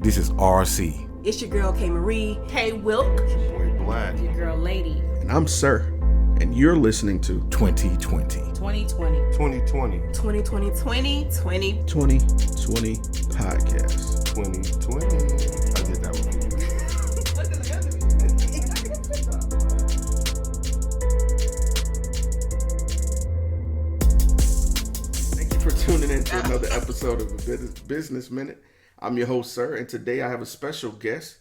This is RC. It's your girl K Marie. Hey Wilk. It's your boy Black. Your girl Lady. And I'm Sirr. And you're listening to 2020. 2020. 2020. 2020. 2020. 2020 Podcast. 2020. I did that one. Thank you for tuning in to another episode of the Business Minute. I'm your host, Sirr, and today I have a special guest,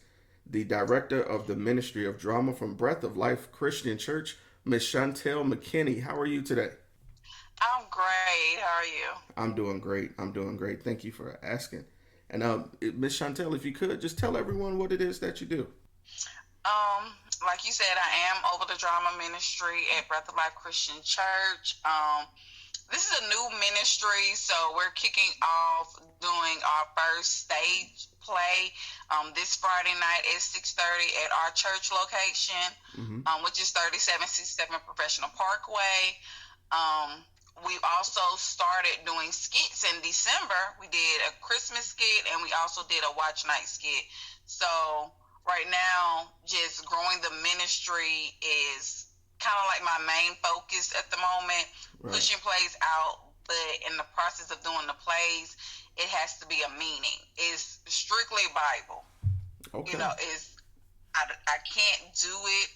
the director of the Ministry of Drama from Breath of Life Christian Church, Miss Chantelle McKinney. How are you today? I'm great. How are you? I'm doing great. Thank you for asking. And Miss Chantelle, if you could, just tell everyone what it is that you do. Like you said, I am over the drama ministry at Breath of Life Christian Church. This is a new ministry, so we're kicking off doing our first stage play this Friday night at 6:30 at our church location, which is 3767 Professional Parkway. We've also started doing skits in December. We did a Christmas skit, and we also did a watch night skit. So right now, just growing the ministry is kind of like my main focus at the moment, right. Pushing plays out, but in the process of doing the plays, it has to be a meaning. It's strictly Bible. Okay. You know, I can't do it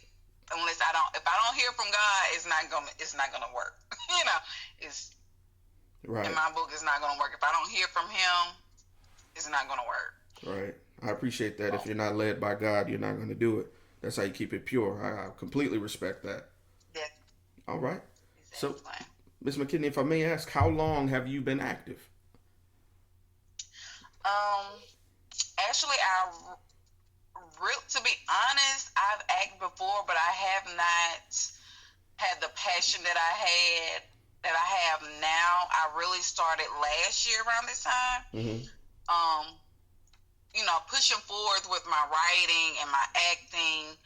unless if I don't hear from God, it's not gonna work. You know, it's right. In my book, it's not gonna work. If I don't hear from Him, it's not gonna work. Right. I appreciate that. If you're not led by God, you're not gonna do it. That's how you keep it pure. I completely respect that. Yeah. All right. Exactly. So, Ms. McKinney, if I may ask, how long have you been active? Actually, to be honest, I've acted before, but I have not had the passion that I have now. I really started last year around this time. Mm-hmm. You know, pushing forward with my writing and my acting.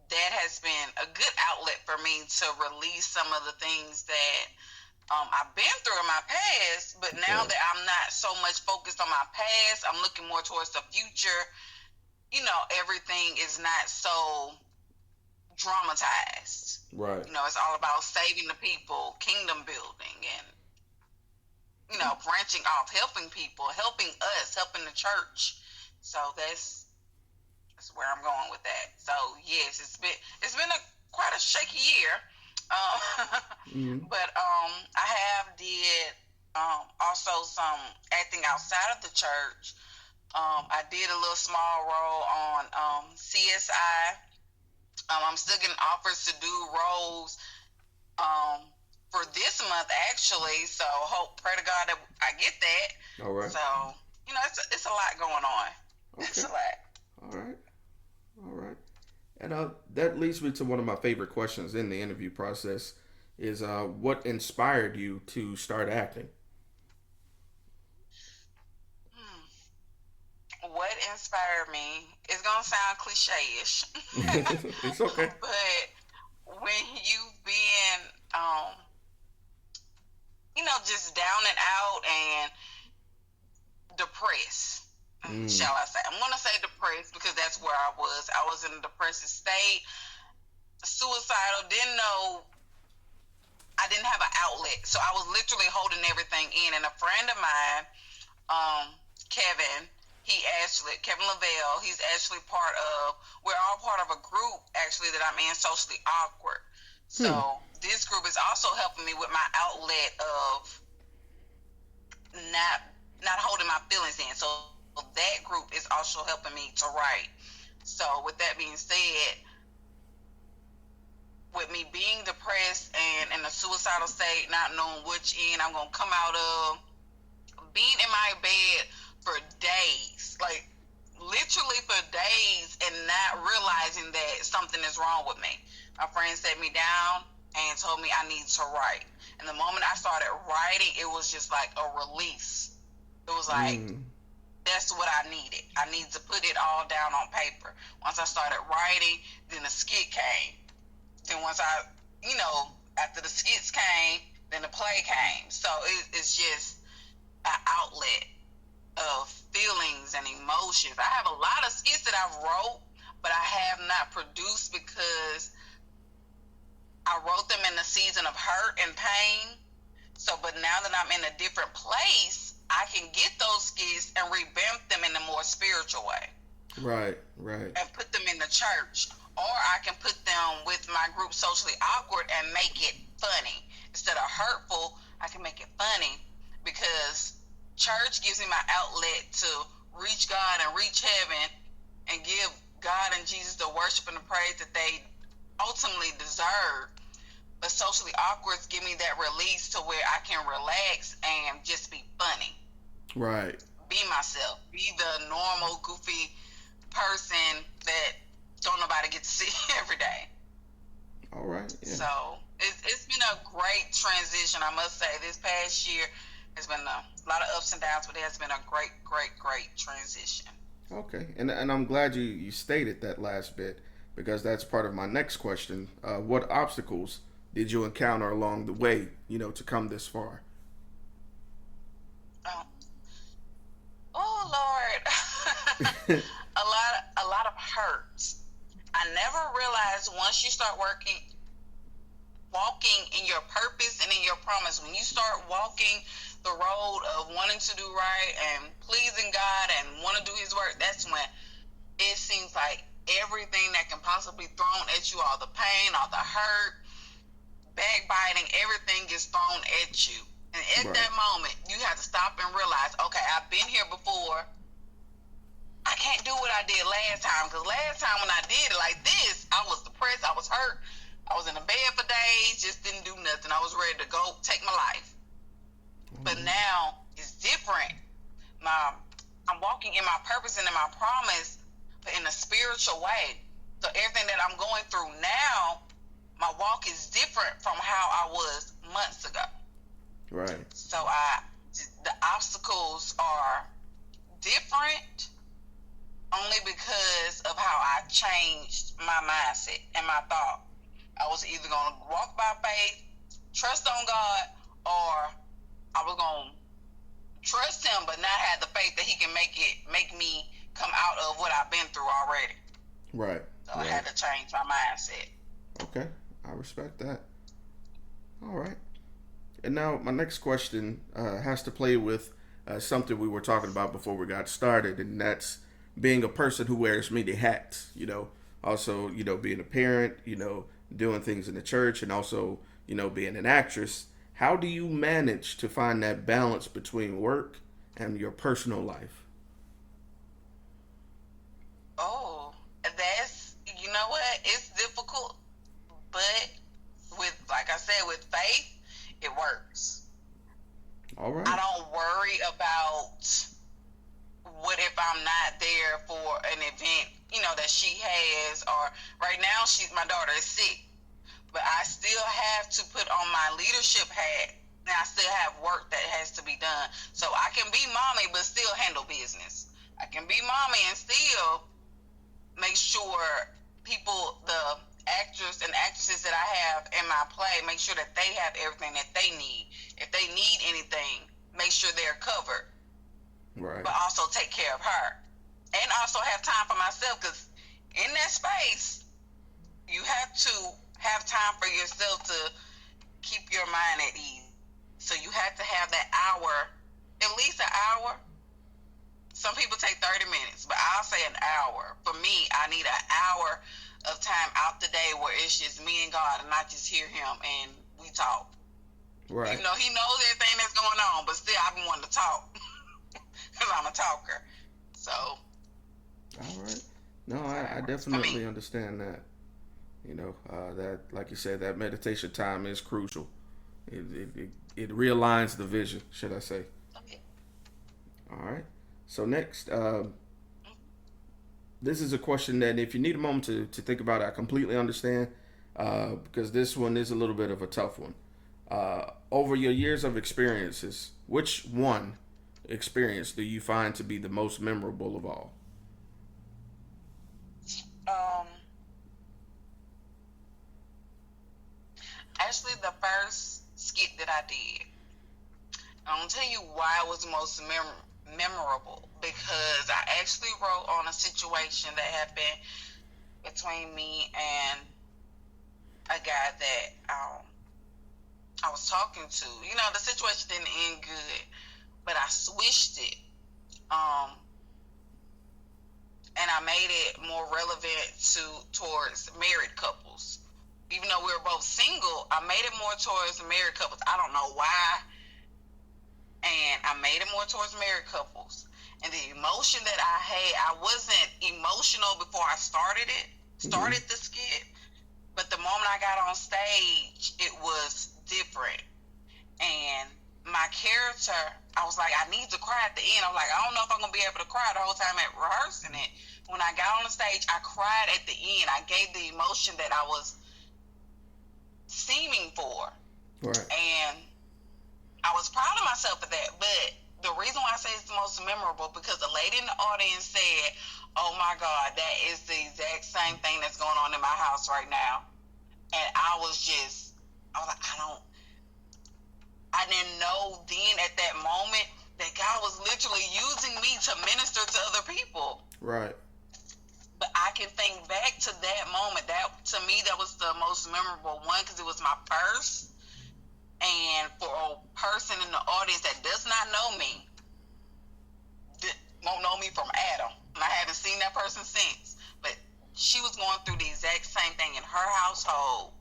That has been a good outlet for me to release some of the things that I've been through in my past, but now that I'm not so much focused on my past, I'm looking more towards the future. You know, everything is not so dramatized. Right. You know, it's all about saving the people, kingdom building, and, you know, branching off, helping people, helping us, helping the church. So that's where I'm going with that. So yes, it's been quite a shaky year. But I have did also some acting outside of the church. I did a little small role on CSI. I'm still getting offers to do roles for this month actually. So pray to God that I get that. All right. So you know, it's a lot going on. Okay. It's a lot. All right. And that leads me to one of my favorite questions in the interview process is what inspired you to start acting? What inspired me? It's going to sound cliche-ish. It's okay. But when you've been, you know, just down and out and depressed, shall I say. I'm going to say depressed because that's where I was. I was in a depressive state, suicidal, I didn't have an outlet. So I was literally holding everything in. And a friend of mine, Kevin Lavelle, he's actually we're all part of a group actually that I'm in, Socially Awkward. So this group is also helping me with my outlet of not holding my feelings in. So that group is also helping me to write. So with that being said, with me being depressed and in a suicidal state, not knowing which end I'm going to come out of, being in my bed for days, like literally for days, and not realizing that something is wrong with me. My friend sat me down and told me I need to write. And the moment I started writing, it was just like a release. It was like, that's what I needed. I needed to put it all down on paper. Once I started writing, then the skit came. Then once after the skits came, then the play came. So it's just an outlet of feelings and emotions. I have a lot of skits that I've wrote, but I have not produced because I wrote them in a season of hurt and pain. So, but now that I'm in a different place, I can get those skits and revamp them in a more spiritual way. Right. And put them in the church. Or I can put them with my group Socially Awkward and make it funny. Instead of hurtful, I can make it funny because church gives me my outlet to reach God and reach heaven and give God and Jesus the worship and the praise that they ultimately deserve. But Socially Awkwards give me that release to where I can relax and just be funny. Right. Be myself. Be the normal, goofy person that don't nobody get to see every day. All right. Yeah. So it's been a great transition, I must say. This past year has been a lot of ups and downs, but it has been a great transition. Okay, and I'm glad you stated that last bit because that's part of my next question. What obstacles did you encounter along the way, to come this far? Oh Lord, a lot of hurts. I never realized once you start walking in your purpose and in your promise, when you start walking the road of wanting to do right and pleasing God and want to do His work, that's when it seems like everything that can possibly be thrown at you, all the pain, all the hurt, backbiting, everything gets thrown at you. And at that moment, you have to stop and realize, okay, I've been here before. I can't do what I did last time, because last time when I did it like this, I was depressed, I was hurt, I was in the bed for days, just didn't do nothing. I was ready to go take my life. But now it's different. I'm walking in my purpose and in my promise, but in a spiritual way. So everything that I'm going through now, my walk is different from how I was months ago. Right. So the obstacles are different only because of how I changed my mindset and my thought. I was either going to walk by faith, trust on God, or I was going to trust Him but not have the faith that He can make me come out of what I've been through already. Right. So I had to change my mindset. Okay, I respect that. All right. And now my next question has to play with something we were talking about before we got started, and that's being a person who wears many hats. Also, being a parent, doing things in the church, and also, being an actress. How do you manage to find that balance between work and your personal life? Oh, that's, you know what? It's difficult, but like I said, with faith, it works. All right. I don't worry about what if I'm not there for an event, that she has, or right now my daughter is sick, but I still have to put on my leadership hat, and I still have work that has to be done. So I can be mommy, but still handle business. I can be mommy and still make sure people, the actors and actresses that I have in my play, make sure that they have everything that they need. If they need anything, make sure they're covered. Right. But also take care of her. And also have time for myself, because in that space, you have to have time for yourself to keep your mind at ease. So you have to have that hour, at least an hour. Some people take 30 minutes, but I'll say an hour. For me, I need an hour of time out the day where it's just me and God, and I just hear Him and we talk. Right. Even though He knows everything that's going on, but still I've been wanting to talk because I'm a talker. So. All right. No, I definitely understand that. That, like you said, that meditation time is crucial. It realigns the vision, should I say. Okay. All right. So next, this is a question that if you need a moment to think about it, I completely understand, because this one is a little bit of a tough one. Over your years of experiences, which one experience do you find to be the most memorable of all? Actually, the first skit that I did. I'm gonna tell you why it was the most memorable because I actually wrote on a situation that happened between me and a guy that I was talking to. You know, the situation didn't end good, but I switched it. And I made it more relevant towards married couples. Even though we were both single, I made it more towards married couples. I don't know why. And I made it more towards married couples. And the emotion that I had, I wasn't emotional before I started the skit. But the moment I got on stage, it was different. And my character, I was like, I need to cry at the end. I was like, I don't know if I'm going to be able to cry the whole time at rehearsing it. When I got on the stage, I cried at the end. I gave the emotion that I was seeming for. Right. And I was proud of myself for that. But the reason why I say it's the most memorable, because a lady in the audience said, oh my God, that is the exact same thing that's going on in my house right now. And I was like, I didn't know then at that moment that God was literally using me to minister to other people. Right. But I can think back to that moment. That, to me, that was the most memorable one because it was my first. And for a person in the audience that does not know me, won't know me from Adam, and I haven't seen that person since, but she was going through the exact same thing in her household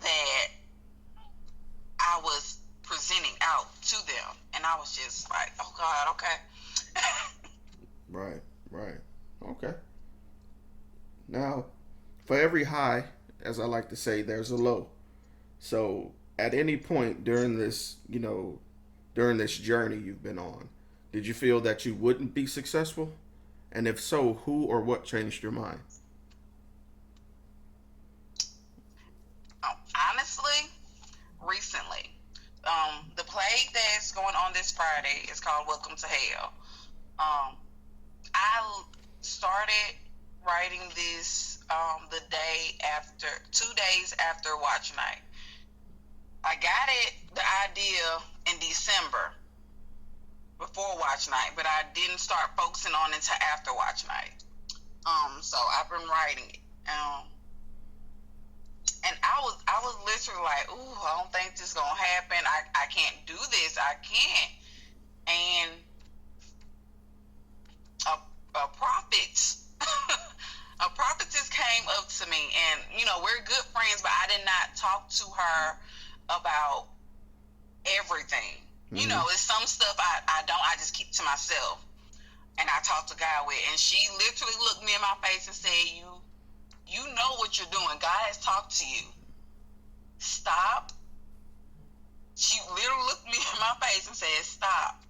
that I was presenting out to them. And I was just like, oh God, okay. Right. Okay. Now, for every high, as I like to say, there's a low. So at any point during this, during this journey you've been on, did you feel that you wouldn't be successful? And if so, who or what changed your mind? Honestly, recently. The play that's going on this Friday is called Welcome to Hell. I started writing this the day after, 2 days after watch night. I got the idea in December before watch night, but I didn't start focusing on it until after watch night. So I've been writing it. And I was literally like, ooh, I don't think this is gonna happen. I can't do this. I can't. And a prophetess came up to me, and we're good friends, but I did not talk to her about everything. Mm-hmm. It's some stuff I just keep to myself. And I talked to God with, and she literally looked me in my face and said, you know what you're doing. God has talked to you. Stop. She literally looked me in my face and said, stop,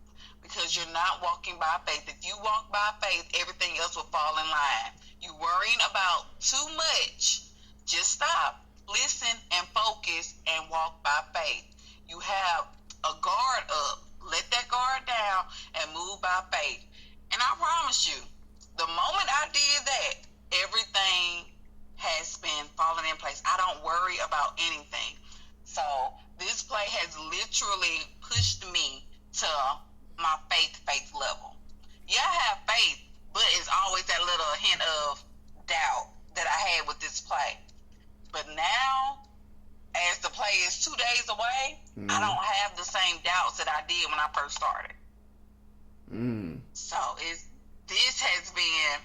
because you're not walking by faith. If you walk by faith, everything else will fall in line. You worrying about too much. Just stop, listen, and focus, and walk by faith. You have a guard up. Let that guard down and move by faith. And I promise you, the moment I did that, everything has been falling in place. I don't worry about anything. So this play has literally pushed me to my faith level. Yeah, I have faith, but it's always that little hint of doubt that I had with this play. But now, as the play is 2 days away, I don't have the same doubts that I did when I first started. So this has been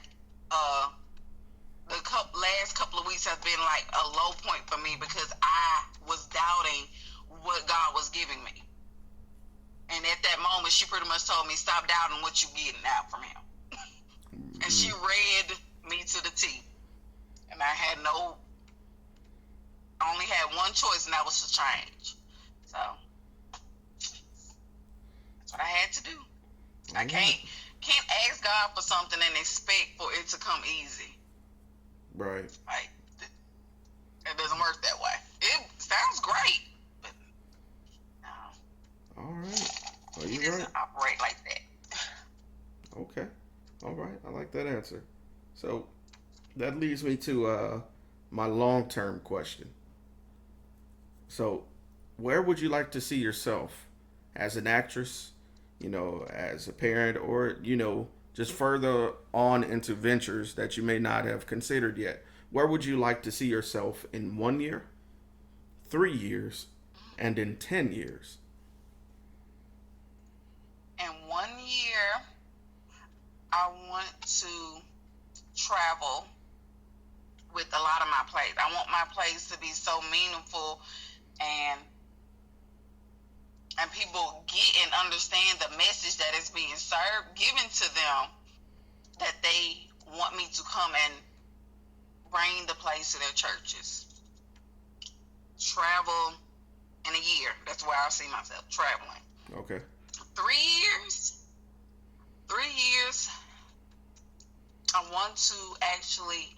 the last couple of weeks has been like a low point for me because I was doubting what God was giving me. And at that moment, she pretty much told me, stop doubting what you're getting out from him. And she read me to the T. And I only had one choice, and that was to change. So that's what I had to do. I can't ask God for something and expect for it to come easy. Right. Like, it doesn't work that way. It sounds great, but no. All right. Well, He you're doesn't right. operate like that. Okay. All right. I like that answer. So that leads me to my long-term question. So where would you like to see yourself as an actress as a parent, or, just further on into ventures that you may not have considered yet? Where would you like to see yourself in 1 year, 3 years, and in 10 years? In 1 year, I want to travel with a lot of my plays. I want my plays to be so meaningful, and people get and understand the message that is being given to them, that they want me to come and bring the plays to their churches. Travel in a year. That's where I see myself traveling. Okay. 3 years. 3 years. I want to actually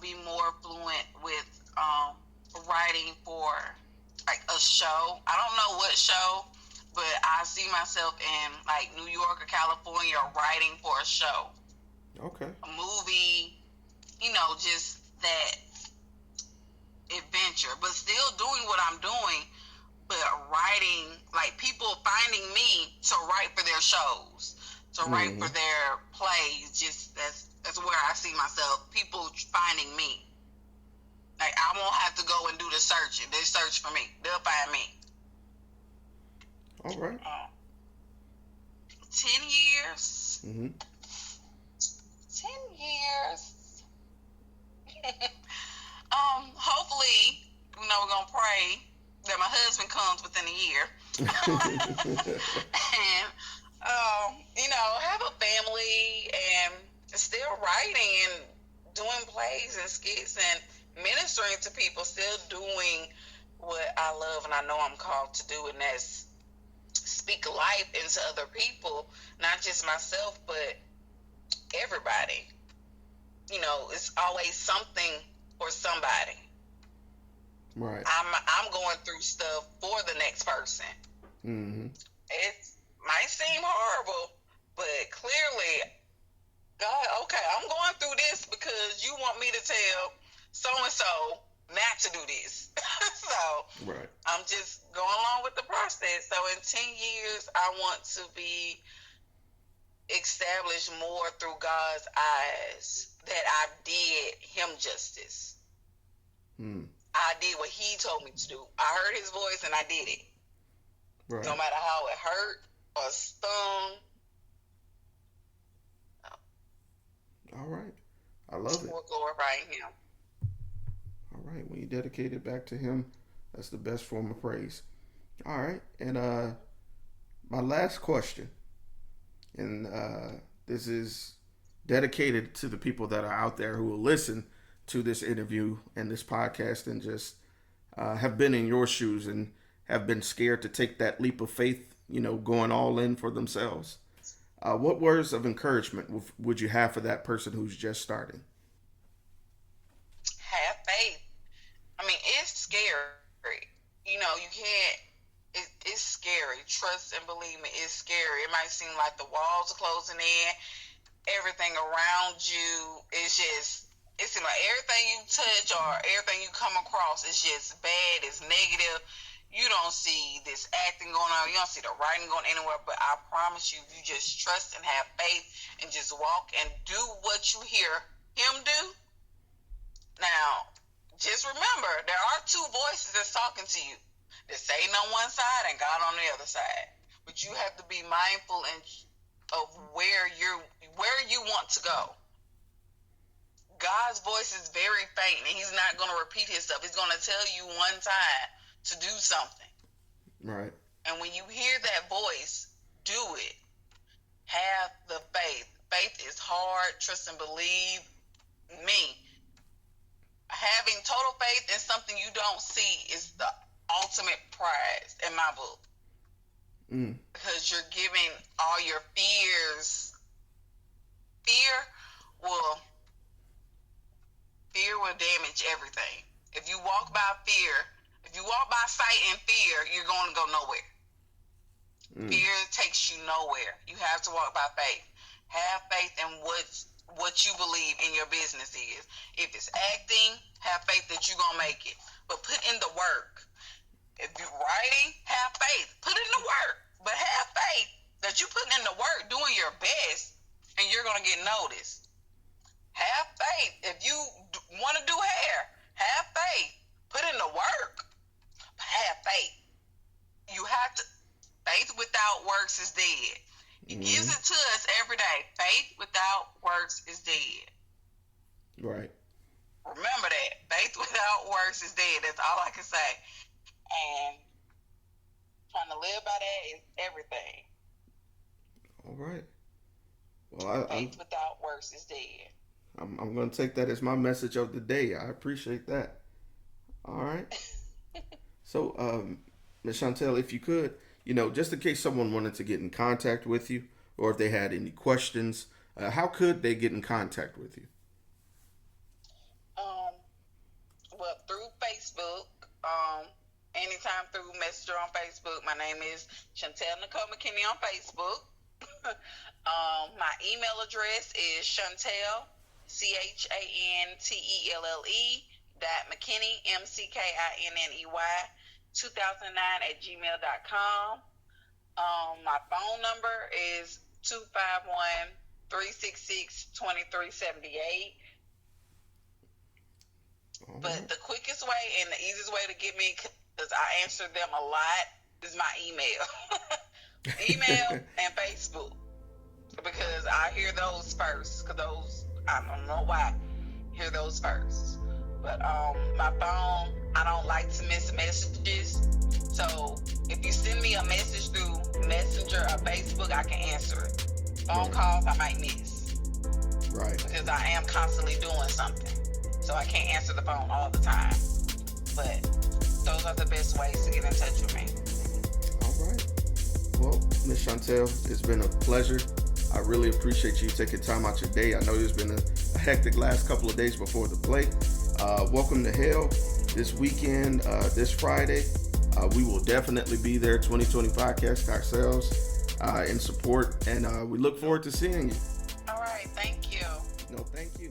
be more fluent with writing for like a show. I don't know what show, but I see myself in like New York or California writing for a show. Okay. A movie, just that adventure, but still doing what I'm doing, but writing, like people finding me to write for their shows, to write for their plays. Just that's where I see myself. People finding me. Like I won't have to go and do the searching. They search for me. They'll find me. All right. 10 years. 10 years. Hopefully, we're gonna pray that my husband comes within a year. And have a family and still writing and doing plays and skits and ministering to people, still doing what I love and I know I'm called to do, and that's speak life into other people, not just myself, but everybody. It's always something for somebody. Right. I'm going through stuff for the next person. It might seem horrible, but clearly, God, okay, I'm going through this because you want me to tell so-and-so not to do this. So right. I'm just going along with the process. So in 10 years, I want to be established more through God's eyes, that I did him justice. I did what he told me to do. I heard his voice and I did it. Right. No matter how it hurt or stung. All right. I love it. We're glorifying him. All right. When you dedicate it back to him, that's the best form of praise. All right. And my last question, and this is dedicated to the people that are out there who will listen to this interview and this podcast and just have been in your shoes and have been scared to take that leap of faith, going all in for themselves. What words of encouragement would you have for that person who's just starting? Have faith. I mean, it's scary. You can't, it's scary. Trust and believe me, it's scary. It might seem like the walls are closing in. Everything around you is just, it seems like everything you touch or everything you come across is just bad, it's negative. You don't see this acting going on. You don't see the writing going anywhere. But I promise you, if you just trust and have faith and just walk and do what you hear him do. Now, just remember, there are two voices that's talking to you. There's Satan on one side and God on the other side. But you have to be mindful of where you want to go. God's voice is very faint, and he's not going to repeat himself. He's going to tell you one time to do something. Right. And when you hear that voice, do it. Have the faith. Faith is hard. Trust and believe me. Having total faith in something you don't see is the ultimate prize in my book. Because you're giving all your fears. Fear will damage everything. If you walk by fear, if you walk by sight and fear, you're going to go nowhere. Fear takes you nowhere. You have to walk by faith. Have faith in what you believe in your business is. If it's acting, have faith that you're going to make it. But put in the work. If you're writing, have faith. Put in the work. But have faith that you putting in the work, doing your best, and you're going to get noticed. Have faith. If you want to do hair, have faith. Put in the work. Have faith. You have to. Faith without works is dead. He gives it to us every day. Faith without works is dead. Right. Remember that. Faith without works is dead. That's all I can say. And trying to live by that is everything. All right. Well, Faith without works is dead. I'm going to take that as my message of the day. I appreciate that. All right. So, Ms. Chantelle, if you could, just in case someone wanted to get in contact with you, or if they had any questions, how could they get in contact with you? Well, through Facebook. Anytime through Messenger on Facebook. My name is Chantelle McKinney on Facebook. My email address is Chantelle, CHANTELLE .McKinney, MCKINNEY 2009 @gmail.com. My phone number is 251-366-2378. But the quickest way and the easiest way to get me, because I answer them a lot, is my email. Email and Facebook. Because I hear those first. Because those, I don't know why, hear those first. But my phone, I don't like to miss messages. So if you send me a message through Messenger or Facebook, I can answer it. Phone calls, I might miss. Right. Because I am constantly doing something. So I can't answer the phone all the time. But those are the best ways to get in touch with me. All right. Well, Ms. Chantelle, it's been a pleasure. I really appreciate you taking time out your day. I know there's been a hectic last couple of days before the play. Welcome to hell this weekend, this Friday. We will definitely be there, 2020 podcast ourselves in support, and we look forward to seeing you. All right. Thank you. No, thank you.